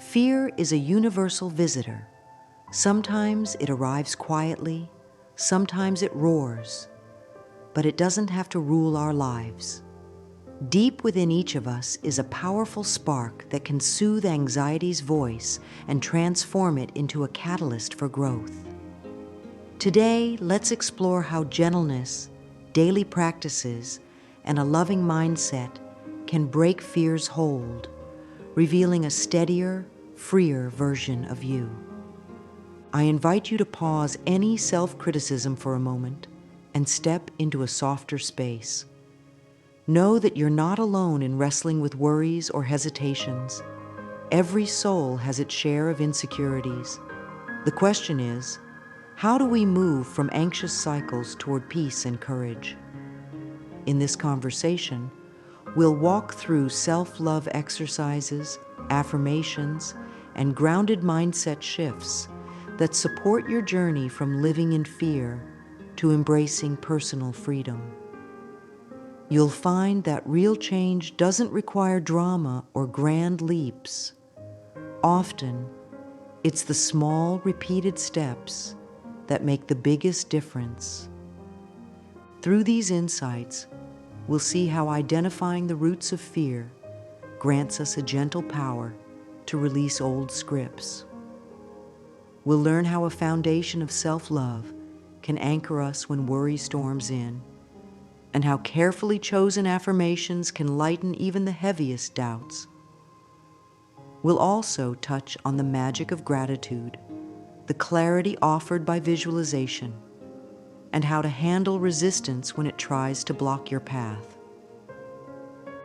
Fear is a universal visitor. Sometimes it arrives quietly, sometimes it roars, but it doesn't have to rule our lives. Deep within each of us is a powerful spark that can soothe anxiety's voice and transform it into a catalyst for growth. Today, let's explore how gentleness, daily practices, and a loving mindset can break fear's hold, revealing a steadier, freer version of you. I invite you to pause any self-criticism for a moment and step into a softer space. Know that you're not alone in wrestling with worries or hesitations. Every soul has its share of insecurities. The question is, how do we move from anxious cycles toward peace and courage? In this conversation, we'll walk through self-love exercises, affirmations, and grounded mindset shifts that support your journey from living in fear to embracing personal freedom. You'll find that real change doesn't require drama or grand leaps. Often, it's the small, repeated steps that make the biggest difference. Through these insights, we'll see how identifying the roots of fear grants us a gentle power to release old scripts. We'll learn how a foundation of self-love can anchor us when worry storms in, and how carefully chosen affirmations can lighten even the heaviest doubts. We'll also touch on the magic of gratitude, the clarity offered by visualization, and how to handle resistance when it tries to block your path.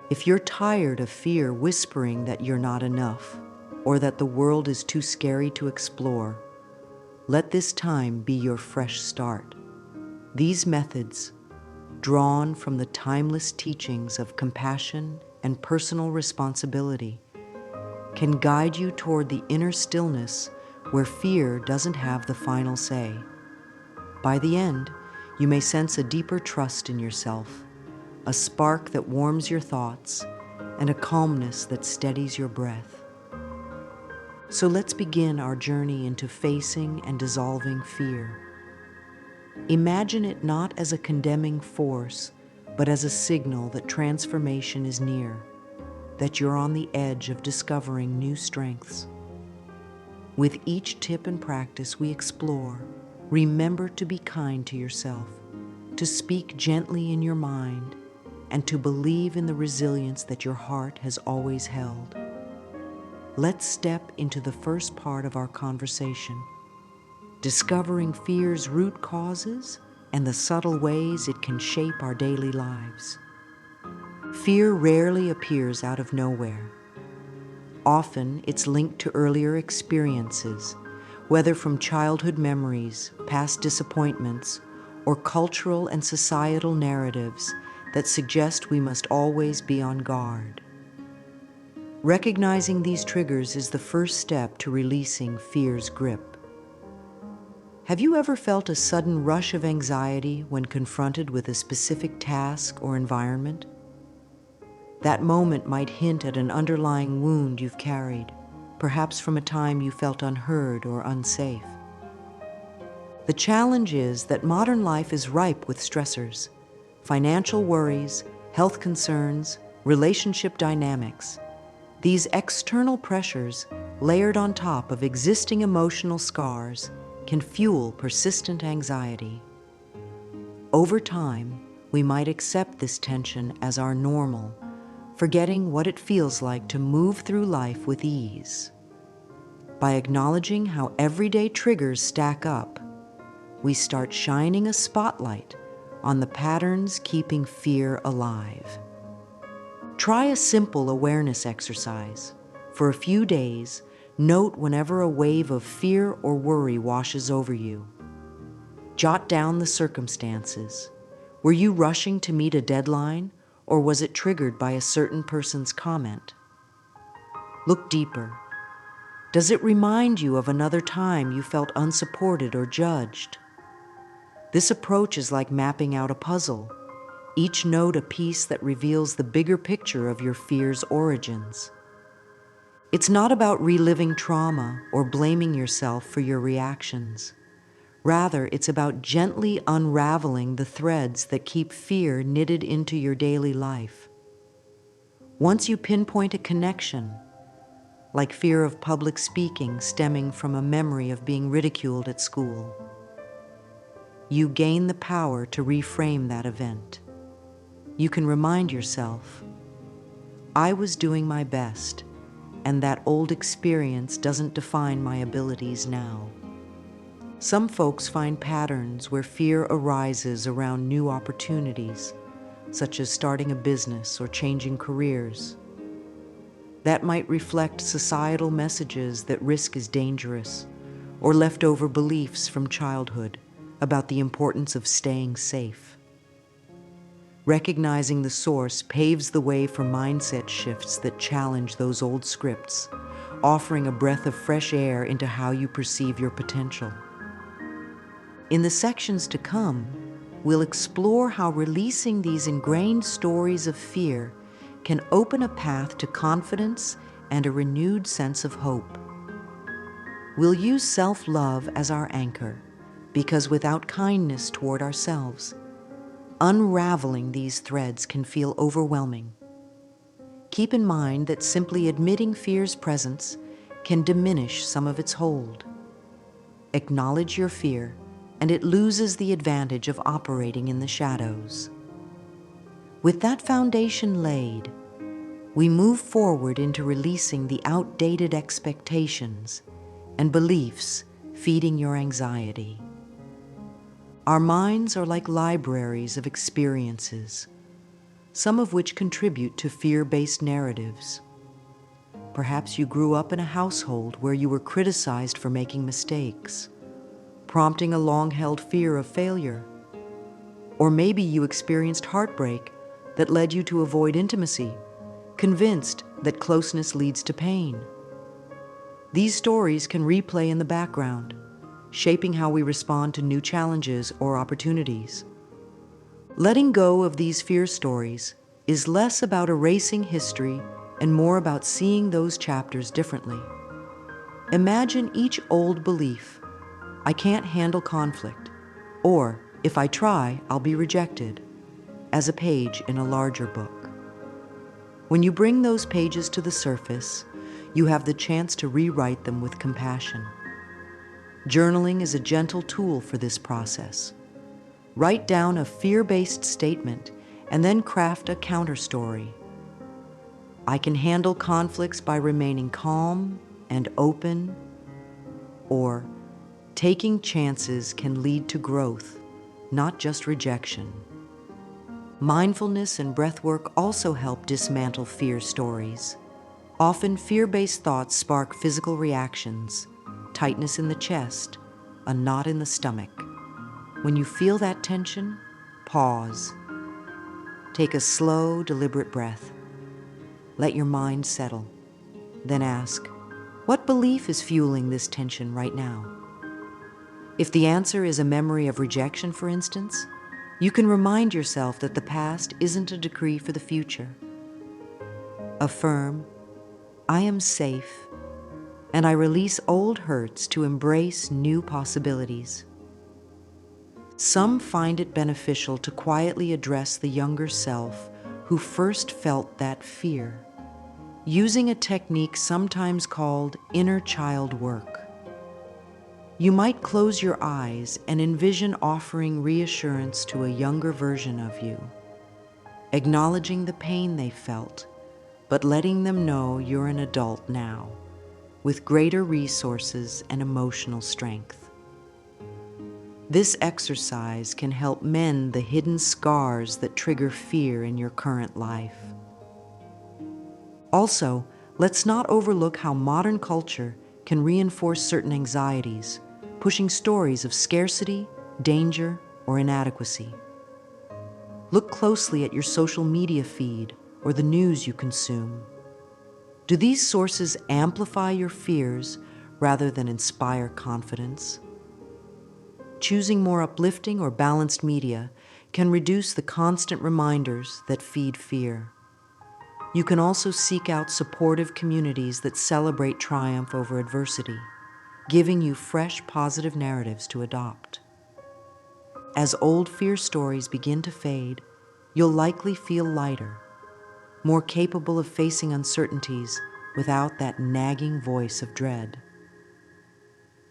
If you're tired of fear whispering that you're not enough, or that the world is too scary to explore, let this time be your fresh start. These methods, drawn from the timeless teachings of compassion and personal responsibility, can guide you toward the inner stillness where fear doesn't have the final say. By the end, you may sense a deeper trust in yourself, a spark that warms your thoughts, and a calmness that steadies your breath. So let's begin our journey into facing and dissolving fear. Imagine it not as a condemning force, but as a signal that transformation is near, that you're on the edge of discovering new strengths. With each tip and practice we explore, remember to be kind to yourself, to speak gently in your mind, and to believe in the resilience that your heart has always held. Let's step into the first part of our conversation, discovering fear's root causes and the subtle ways it can shape our daily lives. Fear rarely appears out of nowhere. Often it's linked to earlier experiences, whether from childhood memories, past disappointments, or cultural and societal narratives that suggest we must always be on guard. Recognizing these triggers is the first step to releasing fear's grip. Have you ever felt a sudden rush of anxiety when confronted with a specific task or environment? That moment might hint at an underlying wound you've carried, perhaps from a time you felt unheard or unsafe. The challenge is that modern life is ripe with stressors, financial worries, health concerns, relationship dynamics. These external pressures, layered on top of existing emotional scars, can fuel persistent anxiety. Over time, we might accept this tension as our normal, forgetting what it feels like to move through life with ease. By acknowledging how everyday triggers stack up, we start shining a spotlight on the patterns keeping fear alive. Try a simple awareness exercise. For a few days, note whenever a wave of fear or worry washes over you. Jot down the circumstances. Were you rushing to meet a deadline, or was it triggered by a certain person's comment? Look deeper. Does it remind you of another time you felt unsupported or judged? This approach is like mapping out a puzzle, each note a piece that reveals the bigger picture of your fear's origins. It's not about reliving trauma or blaming yourself for your reactions. Rather, it's about gently unraveling the threads that keep fear knitted into your daily life. Once you pinpoint a connection, like fear of public speaking stemming from a memory of being ridiculed at school, you gain the power to reframe that event. You can remind yourself, I was doing my best, and that old experience doesn't define my abilities now. Some folks find patterns where fear arises around new opportunities, such as starting a business or changing careers. That might reflect societal messages that risk is dangerous, or leftover beliefs from childhood about the importance of staying safe. Recognizing the source paves the way for mindset shifts that challenge those old scripts, offering a breath of fresh air into how you perceive your potential. In the sections to come, we'll explore how releasing these ingrained stories of fear can open a path to confidence and a renewed sense of hope. We'll use self-love as our anchor, because without kindness toward ourselves, unraveling these threads can feel overwhelming. Keep in mind that simply admitting fear's presence can diminish some of its hold. Acknowledge your fear, and it loses the advantage of operating in the shadows. With that foundation laid, we move forward into releasing the outdated expectations and beliefs feeding your anxiety. Our minds are like libraries of experiences, some of which contribute to fear-based narratives. Perhaps you grew up in a household where you were criticized for making mistakes, prompting a long-held fear of failure. Or maybe you experienced heartbreak that led you to avoid intimacy, convinced that closeness leads to pain. These stories can replay in the background, shaping how we respond to new challenges or opportunities. Letting go of these fear stories is less about erasing history and more about seeing those chapters differently. Imagine each old belief, I can't handle conflict, or if I try, I'll be rejected, as a page in a larger book. When you bring those pages to the surface, you have the chance to rewrite them with compassion. Journaling is a gentle tool for this process. Write down a fear-based statement and then craft a counterstory. I can handle conflicts by remaining calm and open, or taking chances can lead to growth, not just rejection. Mindfulness and breathwork also help dismantle fear stories. Often, fear-based thoughts spark physical reactions, tightness in the chest, a knot in the stomach. When you feel that tension, pause. Take a slow, deliberate breath. Let your mind settle. Then ask, what belief is fueling this tension right now? If the answer is a memory of rejection, for instance, you can remind yourself that the past isn't a decree for the future. Affirm, I am safe, and I release old hurts to embrace new possibilities. Some find it beneficial to quietly address the younger self who first felt that fear, using a technique sometimes called inner child work. You might close your eyes and envision offering reassurance to a younger version of you, acknowledging the pain they felt, but letting them know you're an adult now, with greater resources and emotional strength. This exercise can help mend the hidden scars that trigger fear in your current life. Also, let's not overlook how modern culture can reinforce certain anxieties, pushing stories of scarcity, danger, or inadequacy. Look closely at your social media feed or the news you consume. Do these sources amplify your fears rather than inspire confidence? Choosing more uplifting or balanced media can reduce the constant reminders that feed fear. You can also seek out supportive communities that celebrate triumph over adversity, giving you fresh positive narratives to adopt. As old fear stories begin to fade, you'll likely feel lighter, more capable of facing uncertainties without that nagging voice of dread.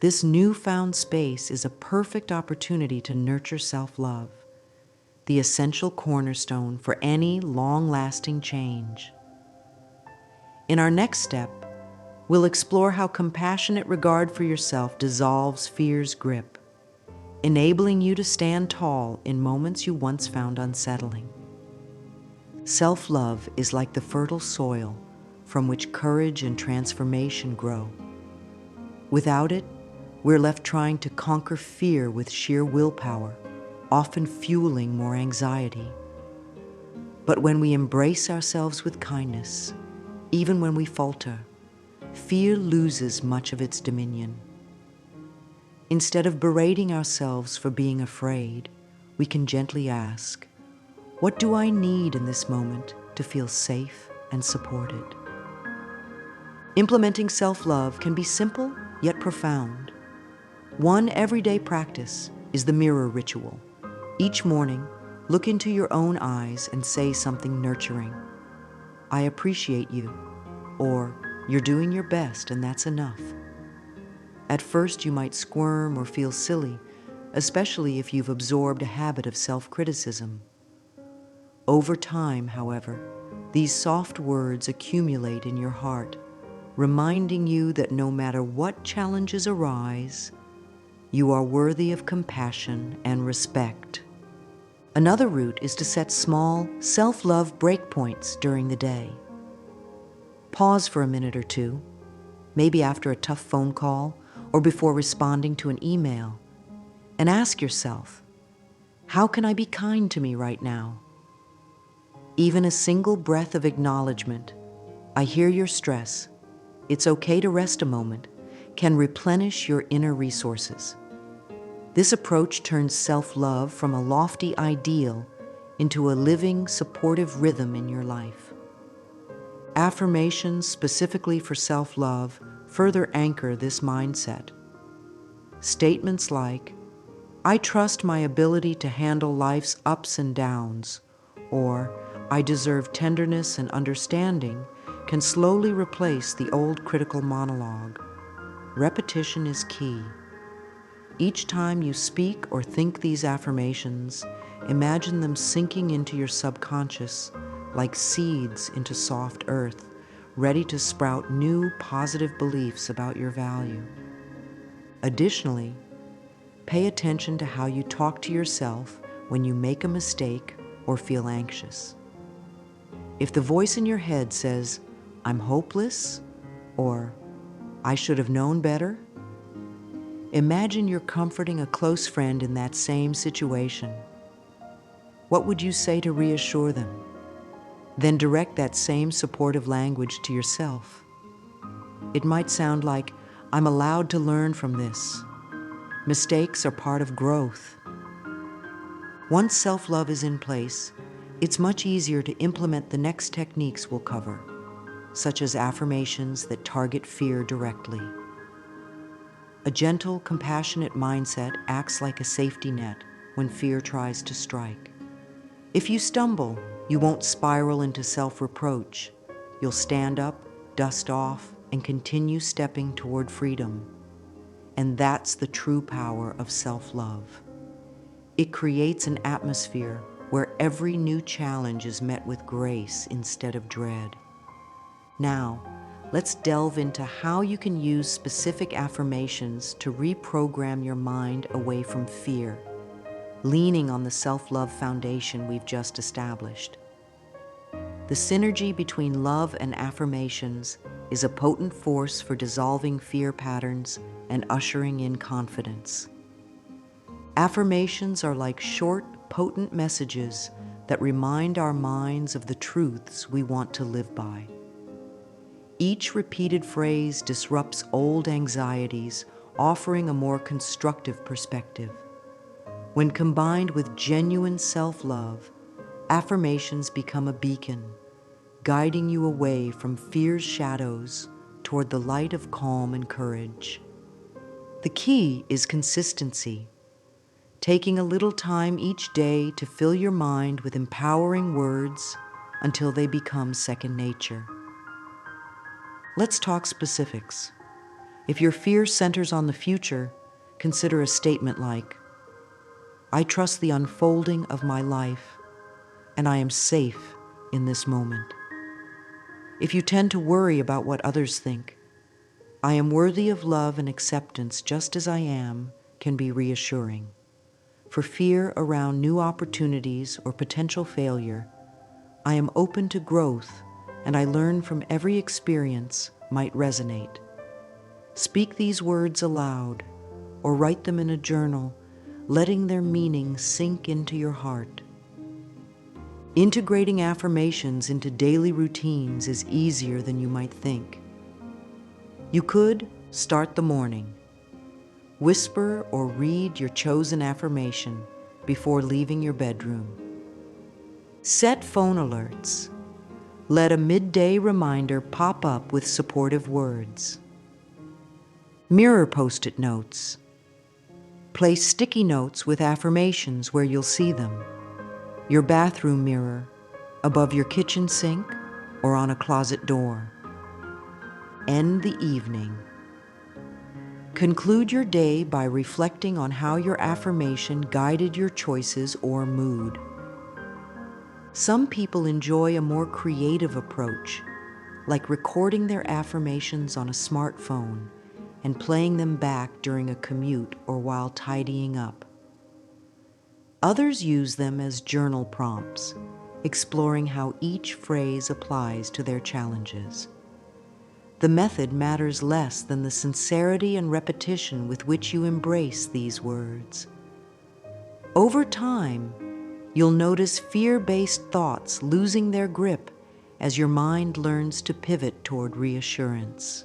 This newfound space is a perfect opportunity to nurture self-love, the essential cornerstone for any long-lasting change. In our next step, we'll explore how compassionate regard for yourself dissolves fear's grip, enabling you to stand tall in moments you once found unsettling. Self-love is like the fertile soil from which courage and transformation grow. Without it, we're left trying to conquer fear with sheer willpower, often fueling more anxiety. But when we embrace ourselves with kindness, even when we falter, fear loses much of its dominion. Instead of berating ourselves for being afraid, we can gently ask, what do I need in this moment to feel safe and supported? Implementing self-love can be simple yet profound. One everyday practice is the mirror ritual. Each morning, look into your own eyes and say something nurturing. I appreciate you, or you're doing your best and that's enough. At first, you might squirm or feel silly, especially if you've absorbed a habit of self-criticism. Over time, however, these soft words accumulate in your heart, reminding you that no matter what challenges arise, you are worthy of compassion and respect. Another route is to set small, self-love breakpoints during the day. Pause for a minute or two, maybe after a tough phone call or before responding to an email, and ask yourself, how can I be kind to me right now? Even a single breath of acknowledgement, I hear your stress, it's okay to rest a moment, can replenish your inner resources. This approach turns self-love from a lofty ideal into a living, supportive rhythm in your life. Affirmations specifically for self-love further anchor this mindset. Statements like, I trust my ability to handle life's ups and downs, or I deserve tenderness and understanding, can slowly replace the old critical monologue. Repetition is key. Each time you speak or think these affirmations, imagine them sinking into your subconscious like seeds into soft earth, ready to sprout new positive beliefs about your value. Additionally, pay attention to how you talk to yourself when you make a mistake or feel anxious. If the voice in your head says, I'm hopeless, or I should have known better, imagine you're comforting a close friend in that same situation. What would you say to reassure them? Then direct that same supportive language to yourself. It might sound like, I'm allowed to learn from this. Mistakes are part of growth. Once self-love is in place, it's much easier to implement the next techniques we'll cover, such as affirmations that target fear directly. A gentle, compassionate mindset acts like a safety net when fear tries to strike. If you stumble, you won't spiral into self-reproach. You'll stand up, dust off, and continue stepping toward freedom. And that's the true power of self-love. It creates an atmosphere where every new challenge is met with grace instead of dread. Now, let's delve into how you can use specific affirmations to reprogram your mind away from fear, leaning on the self-love foundation we've just established. The synergy between love and affirmations is a potent force for dissolving fear patterns and ushering in confidence. Affirmations are like short, potent messages that remind our minds of the truths we want to live by. Each repeated phrase disrupts old anxieties, offering a more constructive perspective. When combined with genuine self-love, affirmations become a beacon, guiding you away from fear's shadows toward the light of calm and courage. The key is consistency, taking a little time each day to fill your mind with empowering words until they become second nature. Let's talk specifics. If your fear centers on the future, consider a statement like, "I trust the unfolding of my life, and I am safe in this moment." If you tend to worry about what others think, "I am worthy of love and acceptance just as I am," can be reassuring. For fear around new opportunities or potential failure, "I am open to growth and I learn from every experience," might resonate. Speak these words aloud or write them in a journal, letting their meaning sink into your heart. Integrating affirmations into daily routines is easier than you might think. You could start the morning. Whisper or read your chosen affirmation before leaving your bedroom. Set phone alerts. Let a midday reminder pop up with supportive words. Mirror post-it notes. Place sticky notes with affirmations where you'll see them. Your bathroom mirror, above your kitchen sink, or on a closet door. End the evening. Conclude your day by reflecting on how your affirmation guided your choices or mood. Some people enjoy a more creative approach, like recording their affirmations on a smartphone and playing them back during a commute or while tidying up. Others use them as journal prompts, exploring how each phrase applies to their challenges. The method matters less than the sincerity and repetition with which you embrace these words. Over time, you'll notice fear-based thoughts losing their grip as your mind learns to pivot toward reassurance.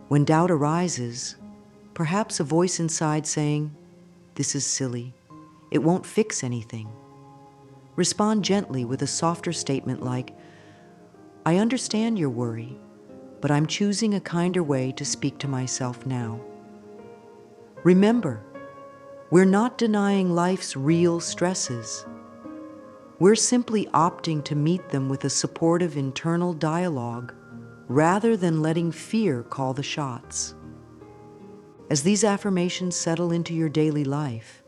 When doubt arises, perhaps a voice inside saying, "This is silly. It won't fix anything." Respond gently with a softer statement like, "I understand your worry, but I'm choosing a kinder way to speak to myself now." Remember, we're not denying life's real stresses. We're simply opting to meet them with a supportive internal dialogue rather than letting fear call the shots. As these affirmations settle into your daily life,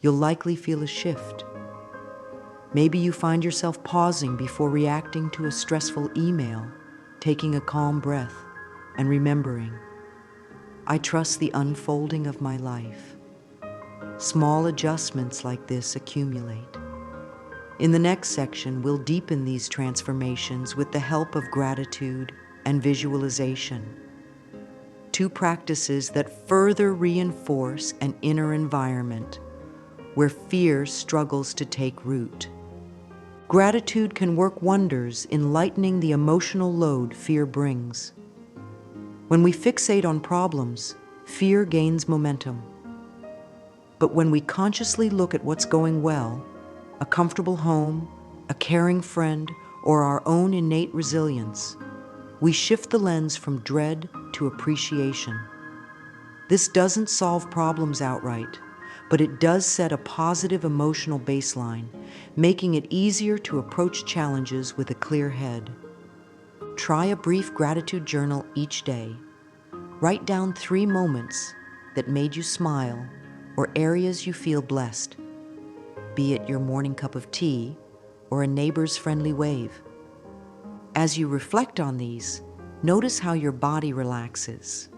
you'll likely feel a shift. Maybe you find yourself pausing before reacting to a stressful email, taking a calm breath, and remembering, "I trust the unfolding of my life." Small adjustments like this accumulate. In the next section, we'll deepen these transformations with the help of gratitude and visualization, two practices that further reinforce an inner environment where fear struggles to take root. Gratitude can work wonders in lightening the emotional load fear brings. When we fixate on problems, fear gains momentum. But when we consciously look at what's going well, a comfortable home, a caring friend, or our own innate resilience, we shift the lens from dread to appreciation. This doesn't solve problems outright, but it does set a positive emotional baseline, making it easier to approach challenges with a clear head. Try a brief gratitude journal each day. Write down 3 moments that made you smile or areas you feel blessed, be it your morning cup of tea or a neighbor's friendly wave. As you reflect on these, notice how your body relaxes.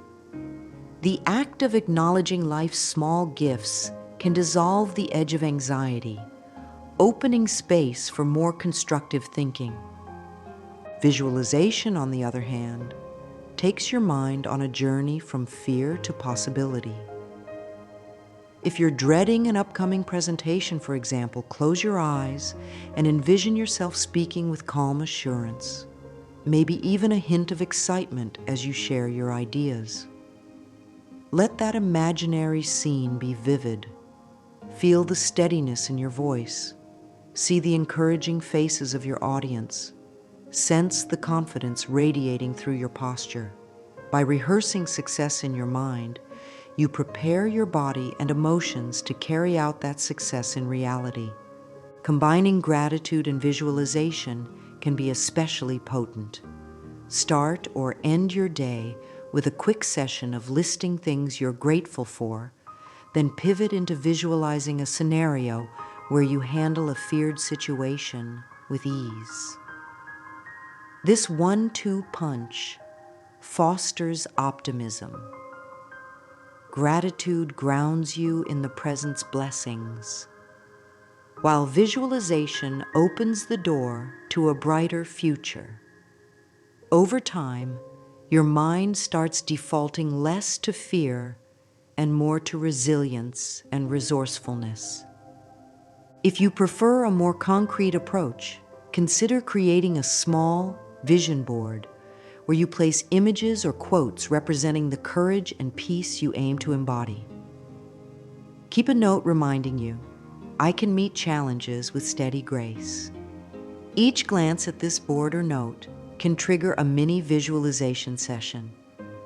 The act of acknowledging life's small gifts can dissolve the edge of anxiety, opening space for more constructive thinking. Visualization, on the other hand, takes your mind on a journey from fear to possibility. If you're dreading an upcoming presentation, for example, close your eyes and envision yourself speaking with calm assurance, maybe even a hint of excitement as you share your ideas. Let that imaginary scene be vivid. Feel the steadiness in your voice. See the encouraging faces of your audience. Sense the confidence radiating through your posture. By rehearsing success in your mind, you prepare your body and emotions to carry out that success in reality. Combining gratitude and visualization can be especially potent. Start or end your day with a quick session of listing things you're grateful for, then pivot into visualizing a scenario where you handle a feared situation with ease. This 1-2 punch fosters optimism. Gratitude grounds you in the present's blessings, while visualization opens the door to a brighter future. Over time, your mind starts defaulting less to fear and more to resilience and resourcefulness. If you prefer a more concrete approach, consider creating a small vision board where you place images or quotes representing the courage and peace you aim to embody. Keep a note reminding you, I can meet challenges with steady grace. Each glance at this board or note can trigger a mini visualization session,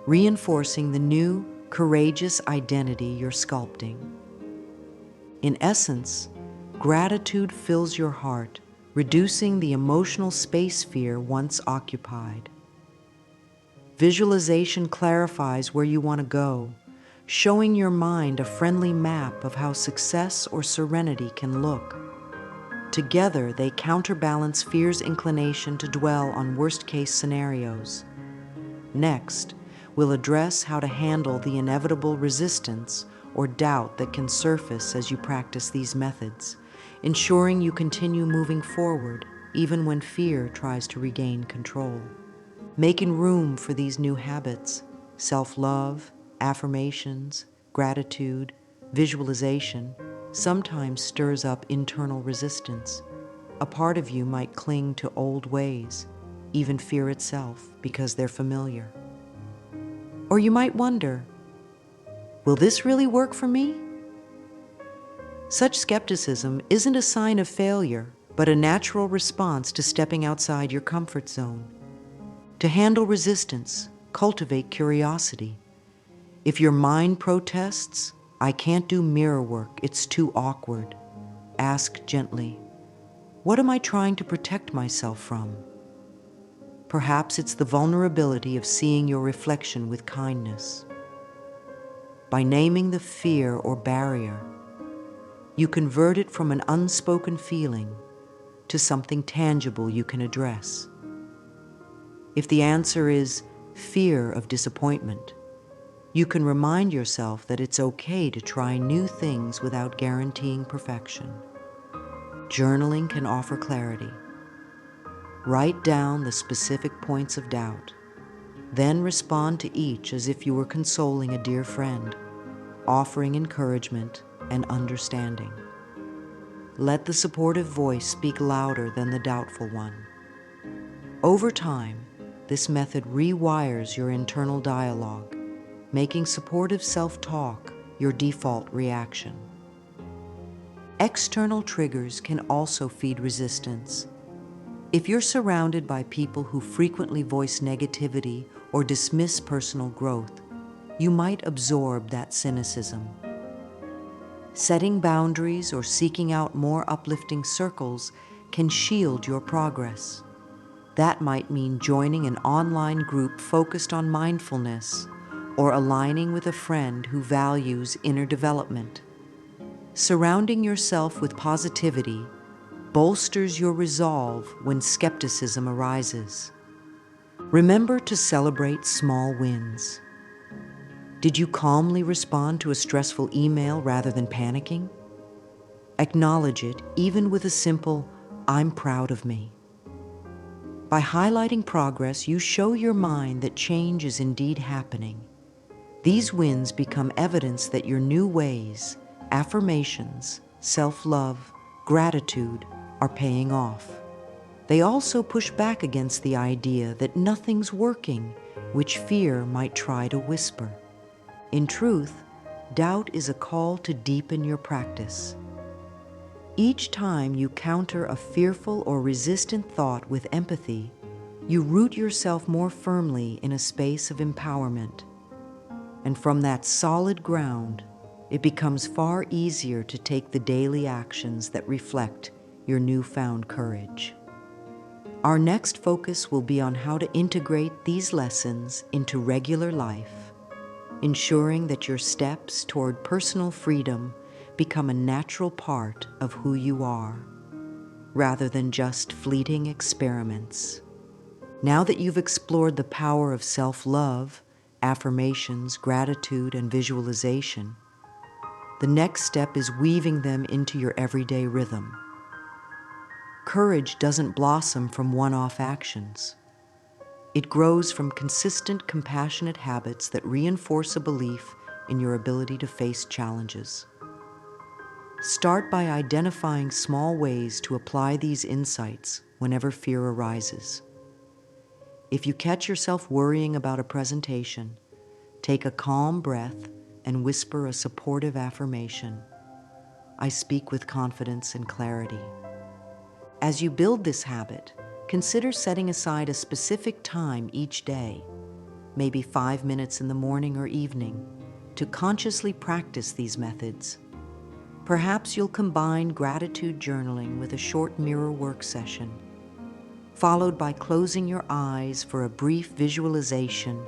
reinforcing the new, courageous identity you're sculpting. In essence, gratitude fills your heart, reducing the emotional space fear once occupied. Visualization clarifies where you want to go, showing your mind a friendly map of how success or serenity can look. Together, they counterbalance fear's inclination to dwell on worst-case scenarios. Next, we'll address how to handle the inevitable resistance or doubt that can surface as you practice these methods, ensuring you continue moving forward even when fear tries to regain control. Making room for these new habits, self-love, affirmations, gratitude, visualization, sometimes stirs up internal resistance. A part of you might cling to old ways, even fear itself, because they're familiar. Or you might wonder, will this really work for me? Such skepticism isn't a sign of failure, but a natural response to stepping outside your comfort zone. To handle resistance, cultivate curiosity. If your mind protests, I can't do mirror work, it's too awkward, ask gently, what am I trying to protect myself from? Perhaps it's the vulnerability of seeing your reflection with kindness. By naming the fear or barrier, you convert it from an unspoken feeling to something tangible you can address. If the answer is fear of disappointment, you can remind yourself that it's okay to try new things without guaranteeing perfection. Journaling can offer clarity. Write down the specific points of doubt, then respond to each as if you were consoling a dear friend, offering encouragement and understanding. Let the supportive voice speak louder than the doubtful one. Over time, this method rewires your internal dialogue, making supportive self-talk your default reaction. External triggers can also feed resistance. If you're surrounded by people who frequently voice negativity or dismiss personal growth, you might absorb that cynicism. Setting boundaries or seeking out more uplifting circles can shield your progress. That might mean joining an online group focused on mindfulness or aligning with a friend who values inner development. Surrounding yourself with positivity bolsters your resolve when skepticism arises. Remember to celebrate small wins. Did you calmly respond to a stressful email rather than panicking? Acknowledge it, even with a simple, I'm proud of me. By highlighting progress, you show your mind that change is indeed happening. These wins become evidence that your new ways, affirmations, self-love, gratitude, are paying off. They also push back against the idea that nothing's working, which fear might try to whisper. In truth, doubt is a call to deepen your practice. Each time you counter a fearful or resistant thought with empathy, You root yourself more firmly in a space of empowerment. And from that solid ground, it becomes far easier to take the daily actions that reflect your newfound courage. Our next focus will be on how to integrate these lessons into regular life, ensuring that your steps toward personal freedom become a natural part of who you are, rather than just fleeting experiments. Now that you've explored the power of self-love, affirmations, gratitude, and visualization, the next step is weaving them into your everyday rhythm. Courage doesn't blossom from one-off actions. It grows from consistent, compassionate habits that reinforce a belief in your ability to face challenges. Start by identifying small ways to apply these insights whenever fear arises. If you catch yourself worrying about a presentation, take a calm breath and whisper a supportive affirmation. I speak with confidence and clarity. As you build this habit, consider setting aside a specific time each day, maybe 5 minutes in the morning or evening, to consciously practice these methods. Perhaps you'll combine gratitude journaling with a short mirror work session, followed by closing your eyes for a brief visualization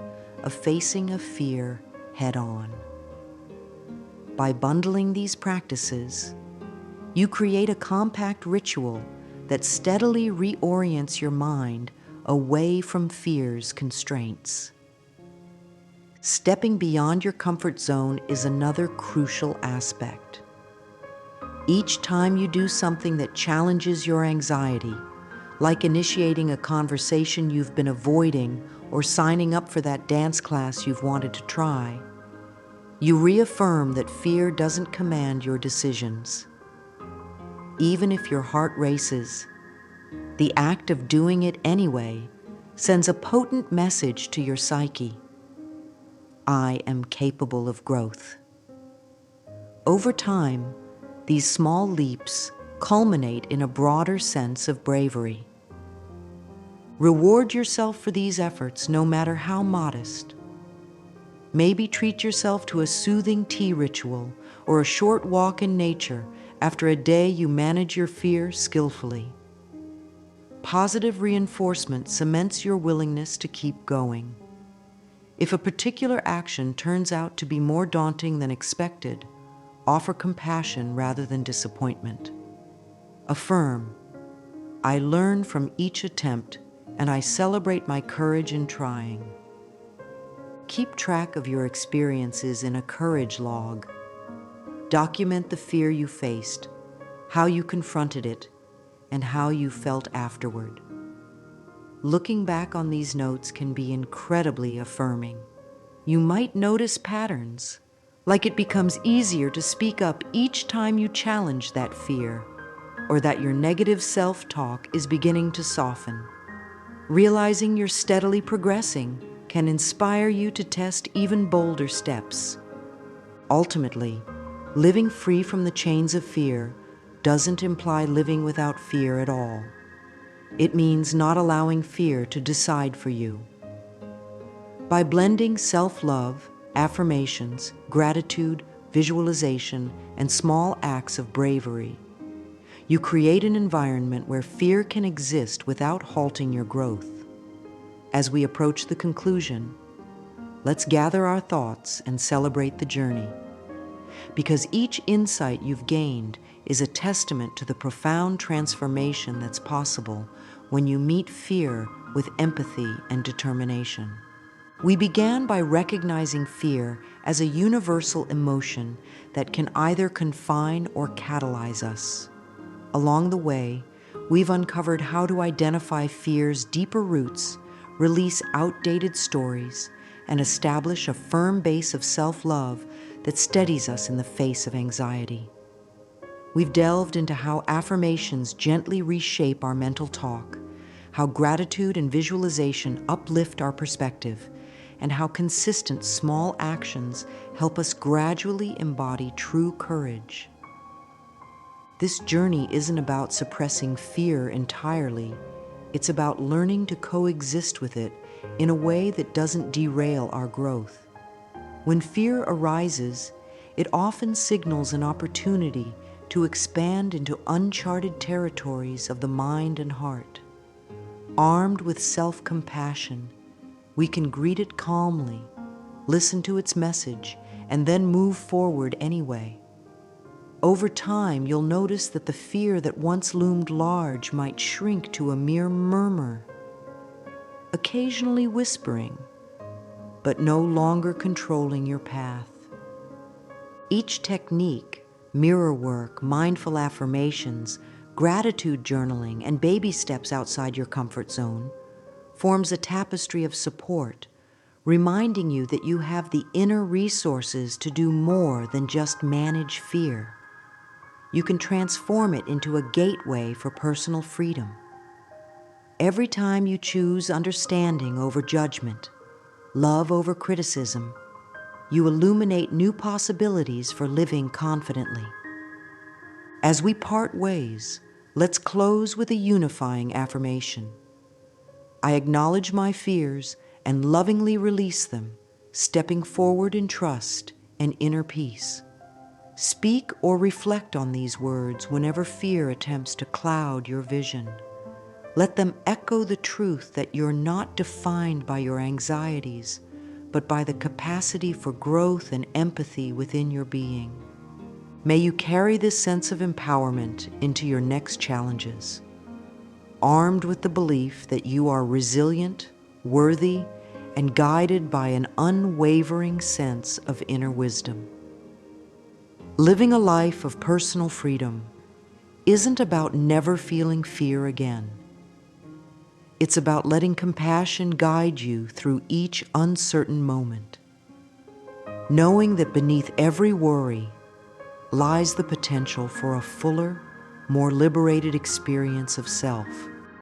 of facing a fear head-on. By bundling these practices, you create a compact ritual that steadily reorients your mind away from fear's constraints. Stepping beyond your comfort zone is another crucial aspect. Each time you do something that challenges your anxiety, like initiating a conversation you've been avoiding or signing up for that dance class you've wanted to try, you reaffirm that fear doesn't command your decisions. Even if your heart races, the act of doing it anyway sends a potent message to your psyche. I am capable of growth. Over time, these small leaps culminate in a broader sense of bravery. Reward yourself for these efforts, no matter how modest. Maybe treat yourself to a soothing tea ritual or a short walk in nature after a day you manage your fear skillfully. Positive reinforcement cements your willingness to keep going. If a particular action turns out to be more daunting than expected, offer compassion rather than disappointment. Affirm, I learn from each attempt and I celebrate my courage in trying. Keep track of your experiences in a courage log. Document the fear you faced, how you confronted it, and how you felt afterward. Looking back on these notes can be incredibly affirming. You might notice patterns, like it becomes easier to speak up each time you challenge that fear, or that your negative self-talk is beginning to soften. Realizing you're steadily progressing can inspire you to test even bolder steps. Ultimately, living free from the chains of fear doesn't imply living without fear at all. It means not allowing fear to decide for you. By blending self-love, affirmations, gratitude, visualization, and small acts of bravery, you create an environment where fear can exist without halting your growth. As we approach the conclusion, let's gather our thoughts and celebrate the journey. Because each insight you've gained is a testament to the profound transformation that's possible when you meet fear with empathy and determination. We began by recognizing fear as a universal emotion that can either confine or catalyze us. Along the way, we've uncovered how to identify fear's deeper roots, release outdated stories, and establish a firm base of self-love that steadies us in the face of anxiety. We've delved into how affirmations gently reshape our mental talk, how gratitude and visualization uplift our perspective, and how consistent small actions help us gradually embody true courage. This journey isn't about suppressing fear entirely. It's about learning to coexist with it in a way that doesn't derail our growth. When fear arises, it often signals an opportunity to expand into uncharted territories of the mind and heart. Armed with self-compassion, we can greet it calmly, listen to its message, and then move forward anyway. Over time, you'll notice that the fear that once loomed large might shrink to a mere murmur, occasionally whispering, but no longer controlling your path. Each technique, mirror work, mindful affirmations, gratitude journaling, and baby steps outside your comfort zone, forms a tapestry of support, reminding you that you have the inner resources to do more than just manage fear. You can transform it into a gateway for personal freedom. Every time you choose understanding over judgment, love over criticism, you illuminate new possibilities for living confidently. As we part ways, let's close with a unifying affirmation. I acknowledge my fears and lovingly release them, stepping forward in trust and inner peace. Speak or reflect on these words whenever fear attempts to cloud your vision. Let them echo the truth that you're not defined by your anxieties, but by the capacity for growth and empathy within your being. May you carry this sense of empowerment into your next challenges, armed with the belief that you are resilient, worthy, and guided by an unwavering sense of inner wisdom. Living a life of personal freedom isn't about never feeling fear again. It's about letting compassion guide you through each uncertain moment, knowing that beneath every worry lies the potential for a fuller, more liberated experience of self.